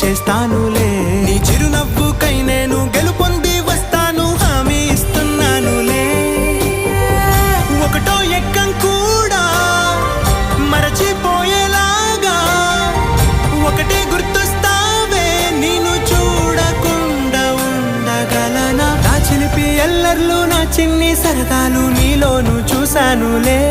చేస్తానులే. నీ చిరునవ్వుకై నేను గెలుపొంది వస్తాను, హామీ ఇస్తున్నానులే. ఒకటో ఎక్కం కూడా మరచిపోయేలాగా ఒకటే గుర్తొస్తావే, నేను చూడకుండా ఉండగలనా? నా చిలిపి ఎల్లర్లు, నా చిన్ని సరదాలు నీలోను చూశానులే.